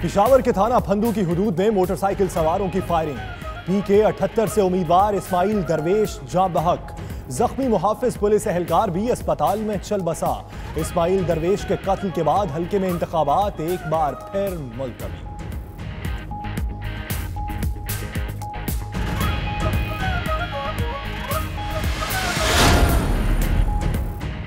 पिशावर के थाना फंदू की हुदूद में मोटरसाइकिल सवारों की फायरिंग। पीके 78 से उम्मीदवार इस्माइल दरवेश जाँ बहक। जख्मी मुहाफिज पुलिस एहलकार भी अस्पताल में चल बसा। इस्माइल दरवेश के कत्ल के बाद हल्के में इंतखाबात एक बार फिर मुलतवी।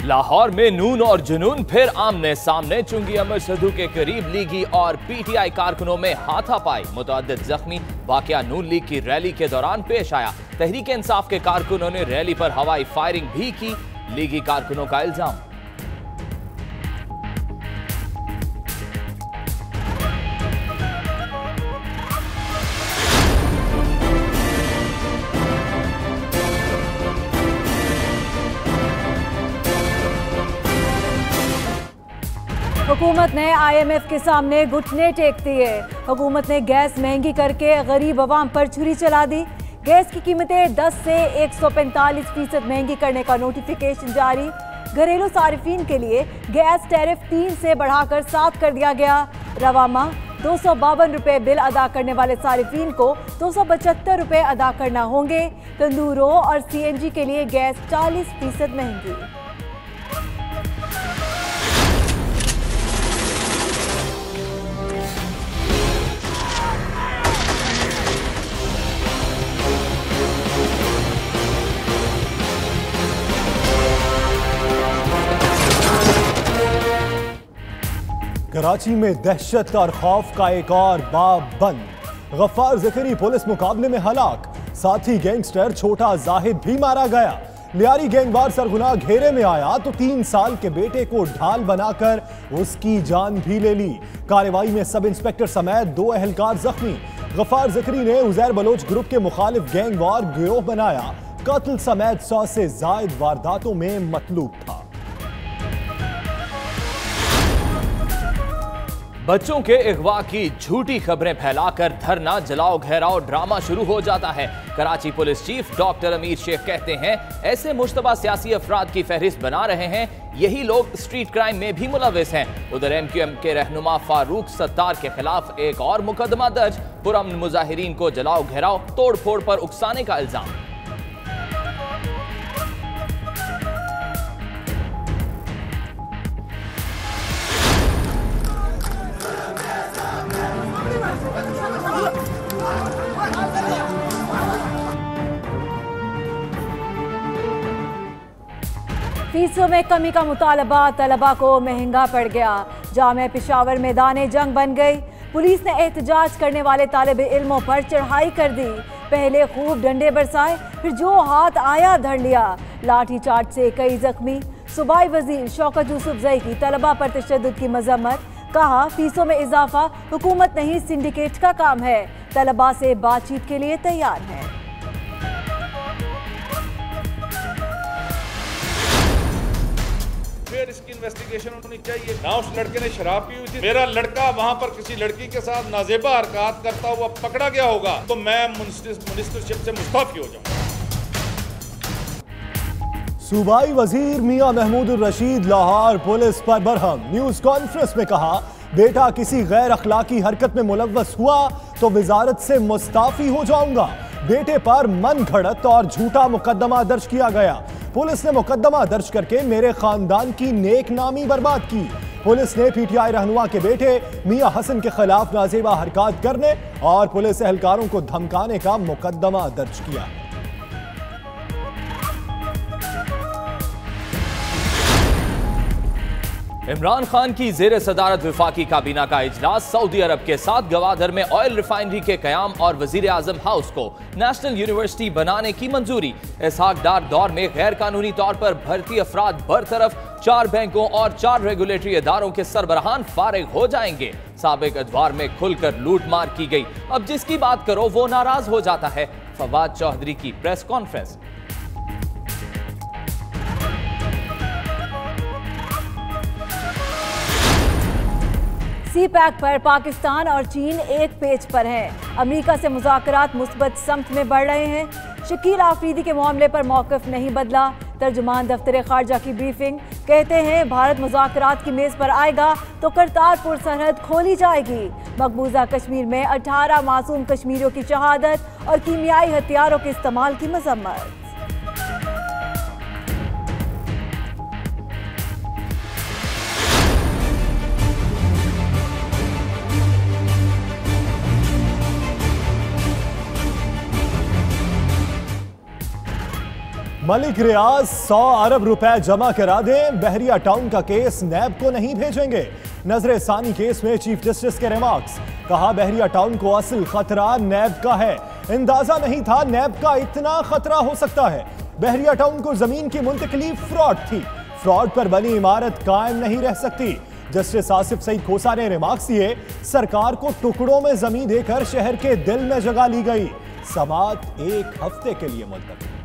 लाहौर में नून और जुनून फिर आमने सामने। चुंगी अमर सदू के करीब लीगी और पीटीआई कारकुनों में हाथापाई, मुतअद्दिद जख्मी। वाकया नून लीग की रैली के दौरान पेश आया। तहरीक इंसाफ के कारकुनों ने रैली पर हवाई फायरिंग भी की, लीगी कारकुनों का इल्जाम। हुकूमत ने IMF के सामने घुटने टेक दिए। हुकूमत ने गैस महंगी करके गरीब अवाम पर छुरी चला दी। गैस की कीमतें 10 से 145% महंगी करने का नोटिफिकेशन जारी। घरेलू सारिफीन के लिए गैस टैरिफ 3 से बढ़ाकर 7 कर दिया गया। रवा माह 252 रुपये बिल अदा करने वाले सारिफीन को 275 रुपये अदा करना होंगे। तंदूरों और CNG के लिए गैस 40% महंगी। कराची में दहशत और खौफ का एक और बाब बंद। गफ्फार ज़करी पुलिस मुकाबले में हलाक। साथी गैंगस्टर छोटा जाहिद भी मारा गया। लियारी गैंगवार सरगुना घेरे में आया तो 3 साल के बेटे को ढाल बनाकर उसकी जान भी ले ली। कार्रवाई में सब इंस्पेक्टर समेत 2 एहलकार जख्मी। गफ्फार ज़करी ने उज़ैर बलोच ग्रुप के मुखालिफ गैंगवार गिरोह बनाया। कत्ल समेत 100 से ज़ायद वारदातों में मतलूब था। बच्चों के अगवा की झूठी खबरें फैलाकर धरना जलाओ घेराव ड्रामा शुरू हो जाता है। कराची पुलिस चीफ डॉक्टर अमीर शेख कहते हैं ऐसे मुश्तबा सियासी अफराद की फहरिस्त बना रहे हैं, यही लोग स्ट्रीट क्राइम में भी मुलविस हैं। उधर MQM के रहनुमा फारूक सत्तार के खिलाफ एक और मुकदमा दर्ज। पुरअमन मुजाहिरीन को जलाओ घेराव तोड़ फोड़ पर उकसाने का इल्जाम। फीसों में कमी का मुतालबा तलबा को महंगा पड़ गया। जामे पिशावर मैदान जंग बन गई। पुलिस ने एहतजाज करने वाले तालिब इल्मों पर चढ़ाई कर दी। पहले खूब डंडे बरसाए, फिर जो हाथ आया धर लिया। लाठी चार्ज से कई जख्मी। सूबाई वजीर शौकत यूसुफजई की तलबा पर तशद्दुद की मजम्मत। कहा फीसों में इजाफा हुकूमत नहीं सिंडिकेट का काम है। तलबा से बातचीत के लिए तैयार है। फिर इसकी इन्वेस्टिगेशन होनी चाहिए ना। उस लड़के ने शराब पी हुई थी, मेरा लड़का वहां पर किसी लड़की के साथ नाजेबा हरकत करता हुआ पकड़ा गया होगा तो मैं मिनिस्टरशिप से मुस्तफी हो जाऊंगा। सूबाई वजीर मियां महमूद रशीद लाहौर पुलिस पर बरहम। न्यूज कॉन्फ्रेंस में कहा बेटा किसी गैर अखलाकी हरकत में मुलव्वस हुआ तो वजारत से मुस्ताफी हो जाऊंगा। बेटे पर मन घड़त और झूठा मुकदमा दर्ज किया गया। पुलिस ने मुकदमा दर्ज करके मेरे खानदान की नेक नामी बर्बाद की। पुलिस ने PTI रहनुमा के बेटे मियां हसन के खिलाफ नाजेबा हरकत करने और पुलिस एहलकारों को धमकाने का मुकदमा दर्ज किया। इमरान खान की जेर सदारत वफाकी काबीना का इजलास। सऊदी अरब के साथ गवादर में ऑयल रिफाइनरी के कयाम और वजीर आजम हाउस को नेशनल यूनिवर्सिटी बनाने की मंजूरी। इसहाक डार दौर में गैर कानूनी तौर पर भर्ती अफराद बरतरफ। 4 बैंकों और 4 रेगुलेटरी इदारों के सरबराहान फारिग हो जाएंगे। साबिक अदवार में खुलकर लूट मार की गई, अब जिसकी बात करो वो नाराज हो जाता है। फवाद चौधरी की प्रेस कॉन्फ्रेंस। CPEC पर पाकिस्तान और चीन एक पेज पर हैं। अमेरिका से मुज़ाकरात मुस्बत समत में बढ़ रहे हैं। शकील आफरीदी के मामले पर मौक़िफ़ नहीं बदला। तर्जुमान दफ्तर खारजा की ब्रीफिंग, कहते हैं भारत मुज़ाकरात की मेज पर आएगा तो करतारपुर सरहद खोली जाएगी। मकबूजा कश्मीर में 18 मासूम कश्मीरियों की शहादत और कीमियाई हथियारों के इस्तेमाल की मजम्मत। मलिक रियाज 100 अरब रुपए जमा करा दें, बहरिया टाउन का केस नैब को नहीं भेजेंगे। नजर सानी केस में चीफ जस्टिस के रिमार्क्स, कहा बहरिया टाउन को असल खतरा नैब का है, अंदाजा नहीं था नैब का इतना खतरा हो सकता है। बहरिया टाउन को जमीन की मुंतकली फ्रॉड थी, फ्रॉड पर बनी इमारत कायम नहीं रह सकती। जस्टिस आसिफ सईद खोसा ने रिमार्क्स दिए, सरकार को टुकड़ों में जमीन देकर शहर के दिल में जगह ली गई, समात 1 हफ्ते के लिए मुलतवी।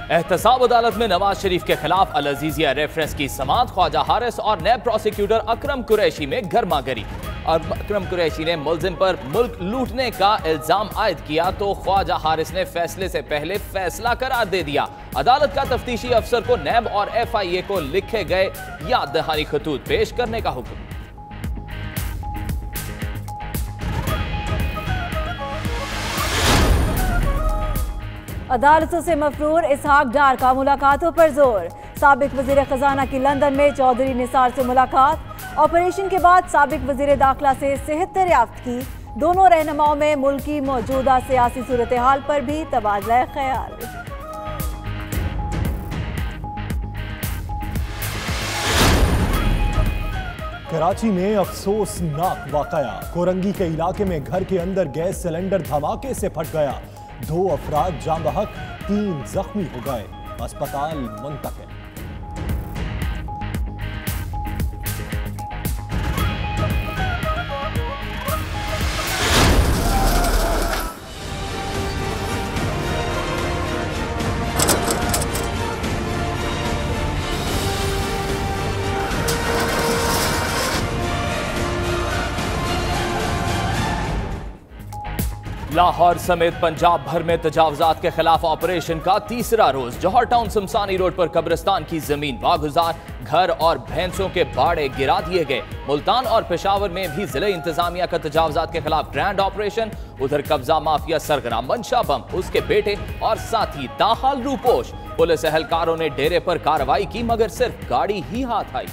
एहतसाब अदालत में नवाज शरीफ के खिलाफ अल अजीजिया रेफरेंस की समाअत, ख्वाजा हारिस और नैब प्रोसिक्यूटर अकरम कुरैशी में गर्मागरी। और अकरम कुरैशी ने मुल्जिम पर मुल्क लूटने का इल्जाम आयद किया तो ख्वाजा हारिस ने फैसले से पहले फैसला करार दे दिया। अदालत का तफ्तीशी अफसर को नैब और FIA को लिखे गए याद दहानी खतूत पेश करने का हुक्म। अदालतों से मफरूर इसहाक डार का मुलाकातों पर जोर, साबिक वजीर खजाना की लंदन में चौधरी निसार से मुलाकात। ऑपरेशन के बाद साबिक वजीर दाखिला से सेहत दरियाफ्त की। दोनों रहनुमाओं में मुल्क की मौजूदा सियासी सूरत हाल पर भी तबादला ख्याल। कराची में अफसोसनाक वाकया, कोरंगी के इलाके में घर के अंदर गैस सिलेंडर धमाके से फट गया, 2 अफराद जाँ बहक, 3 जख्मी हो गए, अस्पताल मुंतकिल। लाहौर समेत पंजाब भर में तजावजात के खिलाफ ऑपरेशन का तीसरा रोज। जौहर टाउन शमशानी रोड पर कब्रिस्तान की जमीन वागुजार, घर और भैंसों के बाड़े गिरा दिए गए। मुल्तान और पेशावर में भी जिले इंतजामिया का तजावजात के खिलाफ ग्रैंड ऑपरेशन। उधर कब्जा माफिया सरगर्म मंशा बम, उसके बेटे और साथी ताहाल रूपोश। पुलिस एहलकारों ने डेरे पर कार्रवाई की मगर सिर्फ गाड़ी ही हाथ आई।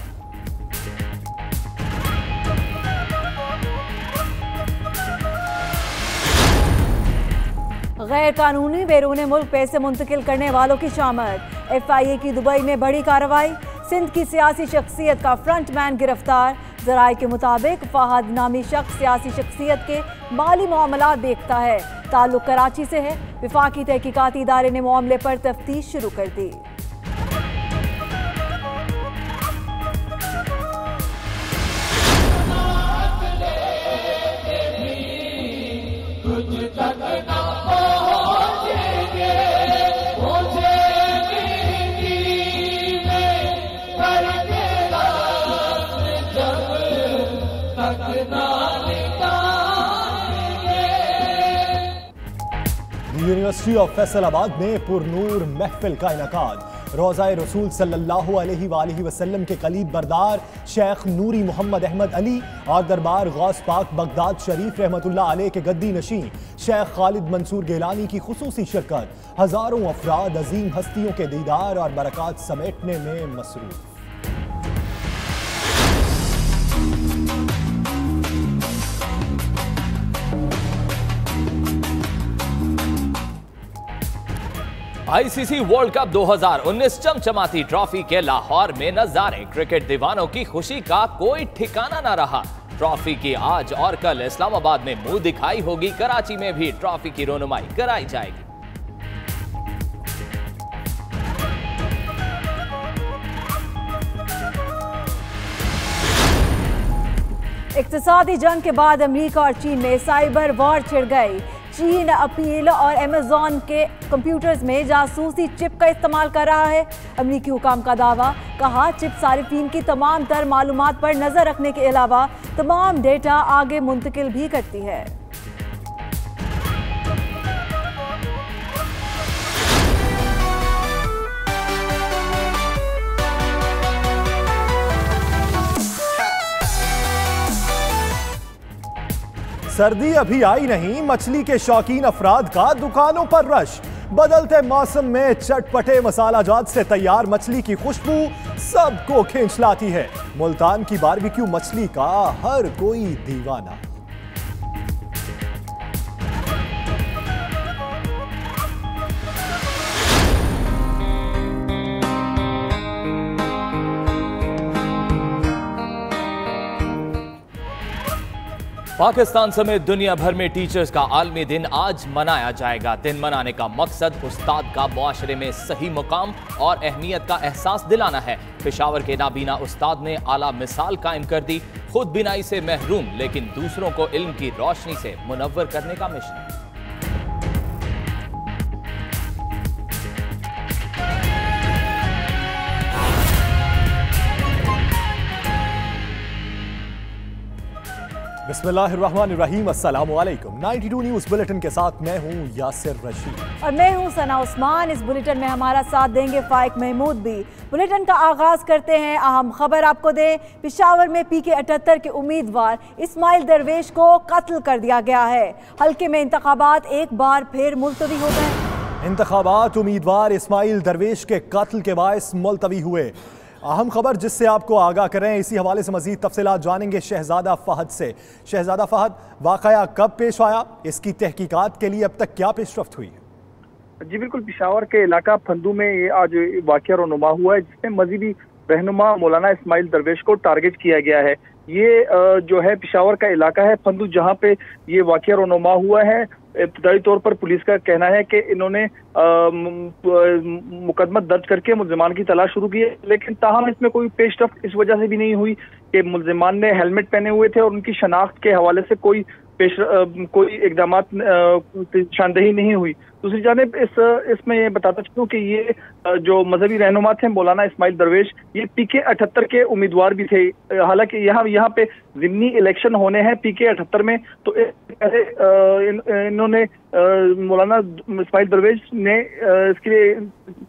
गैर कानूनी बैरून मुल्क पैसे मुंतकिल करने वालों की शामत, FIA की दुबई में बड़ी कार्रवाई। सिंध की सियासी शख्सियत का फ्रंटमैन गिरफ्तार। जराये के मुताबिक फहद नामी शख्स सियासी शख्सियत के माली मामला देखता है, ताल्लुक कराची से है। विफाकी तहकीकाती इदारे ने मामले पर तफ्तीश शुरू कर दी। यूनिवर्सिटी ऑफ फैसलाबाद में पुरनूर महफिल का इनकाद। रोज़ाए रसूल सल्लल्लाहु अलैहि वसल्लम के कलीद बरदार शेख नूरी मोहम्मद अहमद अली और दरबार गौस पाक बगदाद शरीफ रहमतुल्लाह अलैह के गद्दी नशीं शेख खालिद मंसूर गेलानी की खुसूसी शिरकत। हजारों अफराद अजीम हस्तियों के दीदार और बरक़ात समेटने में मसरूफ। ICC वर्ल्ड कप 2019 चमचमाती ट्रॉफी के लाहौर में नजारे। क्रिकेट दीवानों की खुशी का कोई ठिकाना न रहा। ट्रॉफी की आज और कल इस्लामाबाद में मुंह दिखाई होगी। कराची में भी ट्रॉफी की रोनुमाई कराई जाएगी। इक्तिसादी जंग के बाद अमेरिका और चीन में साइबर वॉर छिड़ गई। चीन अपील और अमेजॉन के कंप्यूटर्स में जासूसी चिप का इस्तेमाल कर रहा है। अमेरिकी हुकाम का दावा, कहा चिप सारिफीन की तमाम तर मालूमात पर नजर रखने के अलावा तमाम डेटा आगे मुंतकिल भी करती है। सर्दी अभी आई नहीं, मछली के शौकीन अफराद का दुकानों पर रश। बदलते मौसम में चटपटे मसाला जात से तैयार मछली की खुशबू सबको खींच लाती है। मुल्तान की बारबेक्यू मछली का हर कोई दीवाना। पाकिस्तान समेत दुनिया भर में टीचर्स का आलमी दिन आज मनाया जाएगा। दिन मनाने का मकसद उस्ताद का मुआशरे में सही मुकाम और अहमियत का एहसास दिलाना है। पेशावर के नाबीना उस्ताद ने आला मिसाल कायम कर दी। खुद बिनाई से महरूम लेकिन दूसरों को इल्म की रोशनी से मुनव्वर करने का मिशन। बिस्मिल्लाहिर्रहमानिर्रहीम, अस्सलाम वालेकुम। 92 न्यूज़ बुलेटिन के साथ मैं हूं यासिर रशीद और मैं हूं सना उस्मान। इस बुलेटिन में हमारा साथ देंगे फाइक महमूद भी। बुलेटिन का आगाज करते हैं। अहम खबर आपको दें, पेशावर में PK 78 के उम्मीदवार इस्माइल दरवेश को कत्ल कर दिया गया है। हल्के में इंतखाबात एक बार फिर मुलतवी हो गए। इंतखाबात उम्मीदवार इस्माइल दरवेश के कत्ल के बायस मुलतवी हुए। अहम खबर जिससे आपको आगाह करें, इसी हवाले से मजीद तफसीलात जानेंगे शहजादा फहद से। शहजादा फहद, वाकया कब पेश आया, इसकी तहकीकात के लिए अब तक क्या पेशरफ्त हुई है? जी बिल्कुल, पेशावर के इलाका फंदू में ये आज वाकया रोनुमा हुआ है, जिसमें मजीदी रहनुमा मौलाना इस्माइल दरवेश को टारगेट किया गया है। ये जो है पेशावर का इलाका है फंदू, जहाँ पे ये वाकया रोनुमा हुआ है। इब्तदाई तौर पर पुलिस का कहना है कि इन्होंने मुकदमा दर्ज करके मुल्जिमान की तलाश शुरू की है, लेकिन ताहम इसमें कोई पेशरफ्त इस वजह से भी नहीं हुई कि मुल्जिमान ने हेलमेट पहने हुए थे और उनकी शनाख्त के हवाले से कोई इकदामात निशानदेही नहीं हुई। दूसरी जानिब इसमें ये बताता चलूं कि ये जो मजहबी रहनुमा थे मौलाना इस्माइल दरवेश, ये PK 78 के उम्मीदवार भी थे। हालांकि यहाँ पे ज़िमनी इलेक्शन होने हैं PK 78 में, तो इन्होंने मौलाना इस्माइल दरवेश ने इसके लिए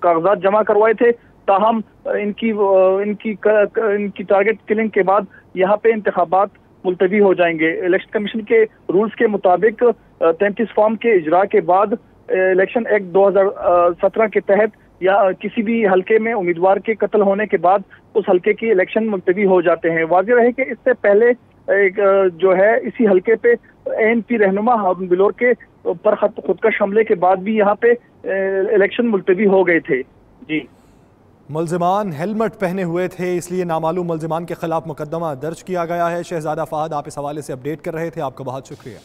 कागजात जमा करवाए थे। ताहम इनकी टारगेट किलिंग के बाद यहाँ पे इंतखाबात मुलतवी हो जाएंगे। इलेक्शन कमीशन के रूल्स के मुताबिक 33 फॉर्म के इजरा के बाद इलेक्शन एक्ट 2017 के तहत या किसी भी हलके में उम्मीदवार के कत्ल होने के बाद उस हलके की इलेक्शन मुलतवी हो जाते हैं। वाज़ेह रहे कि इससे पहले जो है इसी हलके पे ANP रहनुमा हारून बिलोर के पर खुदकश हमले के बाद भी यहाँ पे इलेक्शन मुलतवी हो गए थे। जी, मुल्जिमान हेलमेट पहने हुए थे, इसलिए नामालूम मुल्जिमान के खिलाफ मुकदमा दर्ज किया गया है। शहजादा फहद, आप इस हवाले से अपडेट कर रहे थे, आपका बहुत शुक्रिया।